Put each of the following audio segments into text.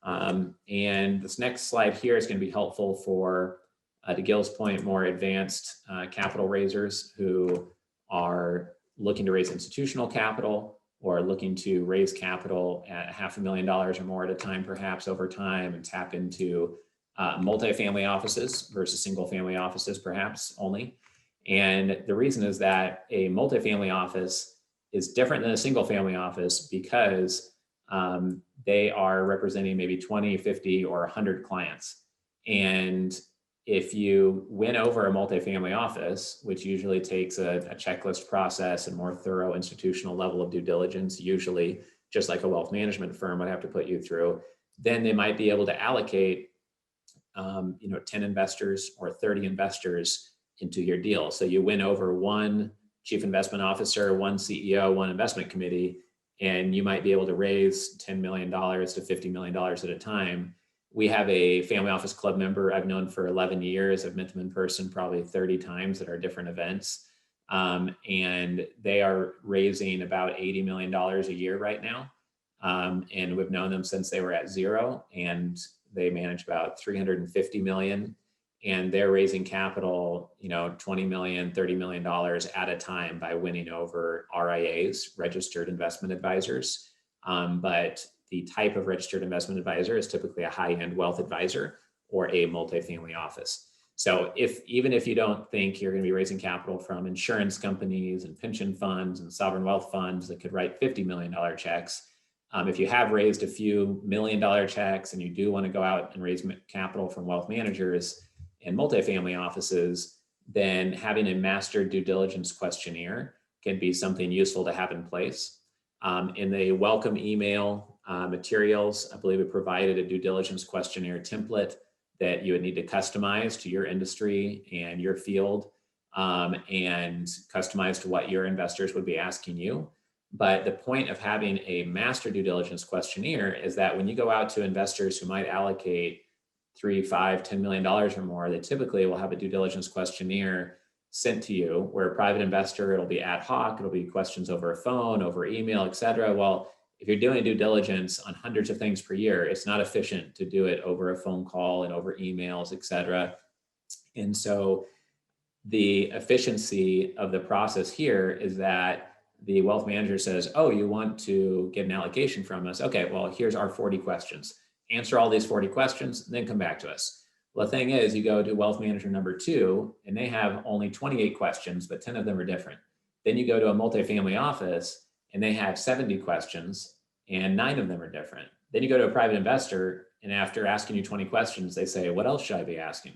And this next slide here is going to be helpful for, to Gil's point, more advanced capital raisers who are looking to raise institutional capital or looking to raise capital at $500,000 or more at a time, perhaps over time, and tap into multifamily offices versus single family offices, perhaps only. And the reason is that a multifamily office is different than a single family office because they are representing maybe 20, 50, or 100 clients. And if you win over a multifamily office, which usually takes a checklist process and more thorough institutional level of due diligence, usually just like a wealth management firm would have to put you through, then they might be able to allocate 10 investors or 30 investors into your deal. So you win over one chief investment officer, one CEO, one investment committee, and you might be able to raise $10 million to $50 million at a time. We have a family office club member I've known for 11 years. I've met them in person probably 30 times at our different events. And they are raising about $80 million a year right now. And we've known them since they were at zero, and they manage about 350 million, and they're raising capital, 20 million, $30 million at a time by winning over RIAs, registered investment advisors. But the type of registered investment advisor is typically a high-end wealth advisor or a multifamily office. So even if you don't think you're going to be raising capital from insurance companies and pension funds and sovereign wealth funds that could write $50 million checks, if you have raised a few $1 million checks and you do want to go out and raise capital from wealth managers and multifamily offices, then having a master due diligence questionnaire can be something useful to have in place. In the welcome email materials, I believe it provided a due diligence questionnaire template that you would need to customize to your industry and your field, and customize to what your investors would be asking you. But the point of having a master due diligence questionnaire is that when you go out to investors who might allocate $3, $5, $10 million or more, they typically will have a due diligence questionnaire sent to you. Where a private investor, it'll be ad hoc, it'll be questions over a phone, over email, et cetera. Well, if you're doing due diligence on hundreds of things per year, it's not efficient to do it over a phone call and over emails, et cetera. And so the efficiency of the process here is that the wealth manager says, oh, you want to get an allocation from us? Okay, well, here's our 40 questions. Answer all these 40 questions, and then come back to us. Well, the thing is, you go to wealth manager number 2, and they have only 28 questions, but 10 of them are different. Then you go to a multifamily office, and they have 70 questions, and 9 of them are different. Then you go to a private investor, and after asking you 20 questions, they say, what else should I be asking?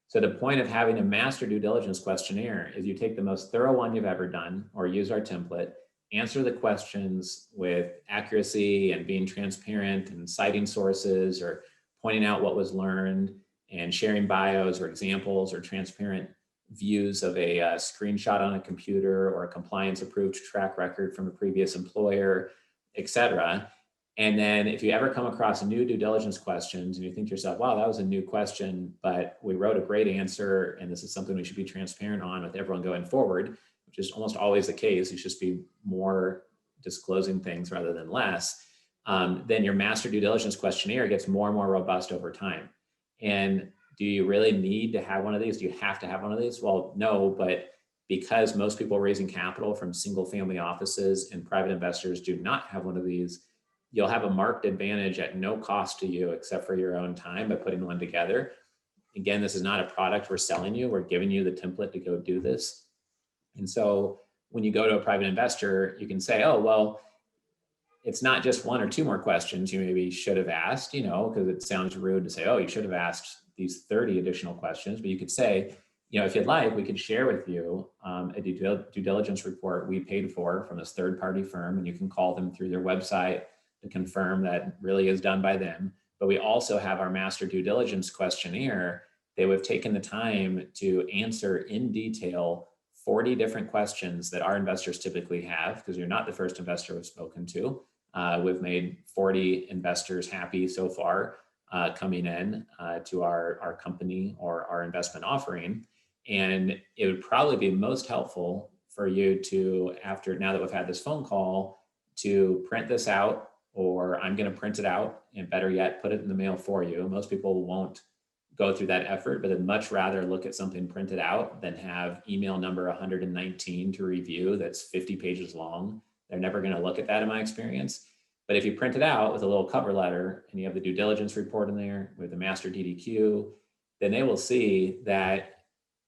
So the point of having a master due diligence questionnaire is you take the most thorough one you've ever done, or use our template, answer the questions with accuracy and being transparent and citing sources or pointing out what was learned and sharing bios or examples or transparent views of a screenshot on a computer or a compliance approved track record from a previous employer, et cetera. And then if you ever come across new due diligence questions and you think to yourself, wow, that was a new question, but we wrote a great answer and this is something we should be transparent on with everyone going forward, which is almost always the case. You should just be more disclosing things rather than less. Then your master due diligence questionnaire gets more and more robust over time. And do you really need to have one of these? Do you have to have one of these? Well, no, but because most people raising capital from single family offices and private investors do not have one of these, you'll have a marked advantage at no cost to you except for your own time by putting one together. Again, this is not a product we're selling you. We're giving you the template to go do this. And so when you go to a private investor, you can say, oh, well, it's not just 1 or 2 more questions you maybe should have asked, because it sounds rude to say, oh, you should have asked these 30 additional questions. But you could say, if you'd like, we could share with you a due diligence report we paid for from this third-party firm, and you can call them through their website to confirm that really is done by them. But we also have our master due diligence questionnaire. They would have taken the time to answer in detail 40 different questions that our investors typically have, because you're not the first investor we've spoken to. We've made 40 investors happy so far coming in to our company or our investment offering. And it would probably be most helpful for you to, now that we've had this phone call, to print this out or I'm going to print it out, and better yet, put it in the mail for you. Most people won't go through that effort, but they'd much rather look at something printed out than have email number 119 to review that's 50 pages long. They're never going to look at that in my experience. But if you print it out with a little cover letter and you have the due diligence report in there with the master DDQ, then they will see that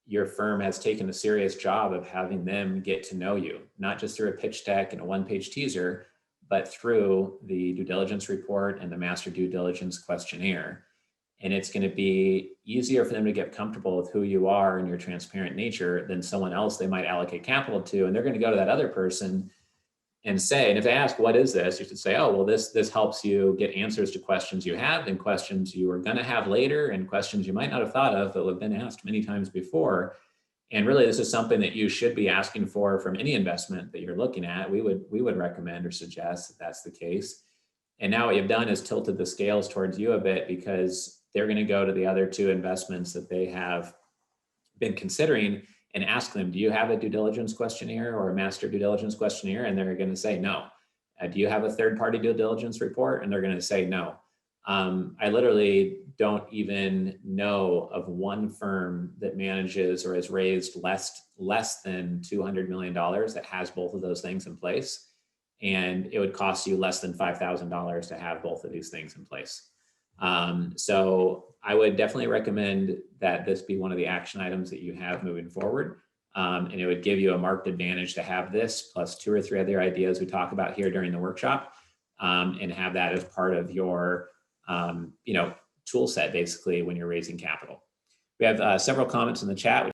your firm has taken a serious job of having them get to know you, not just through a pitch deck and a one-page teaser, but through the due diligence report and the master due diligence questionnaire. And it's going to be easier for them to get comfortable with who you are and your transparent nature than someone else they might allocate capital to. And they're going to go to that other person and say, and if they ask, what is this? You should say, oh, well, this helps you get answers to questions you have and questions you are going to have later and questions you might not have thought of, but have been asked many times before. And really, this is something that you should be asking for from any investment that you're looking at. We would recommend or suggest that that's the case. And now what you've done is tilted the scales towards you a bit, because they're going to go to the other two investments that they have been considering and ask them, do you have a due diligence questionnaire or a master due diligence questionnaire? And they're going to say no. Do you have a third-party due diligence report? And they're going to say no. I literally don't even know of one firm that manages or has raised less than $200 million that has both of those things in place. And it would cost you less than $5,000 to have both of these things in place. So I would definitely recommend that this be one of the action items that you have moving forward. And it would give you a marked advantage to have this plus 2 or 3 other ideas we talk about here during the workshop, and have that as part of your tool set basically when you're raising capital. We have several comments in the chat.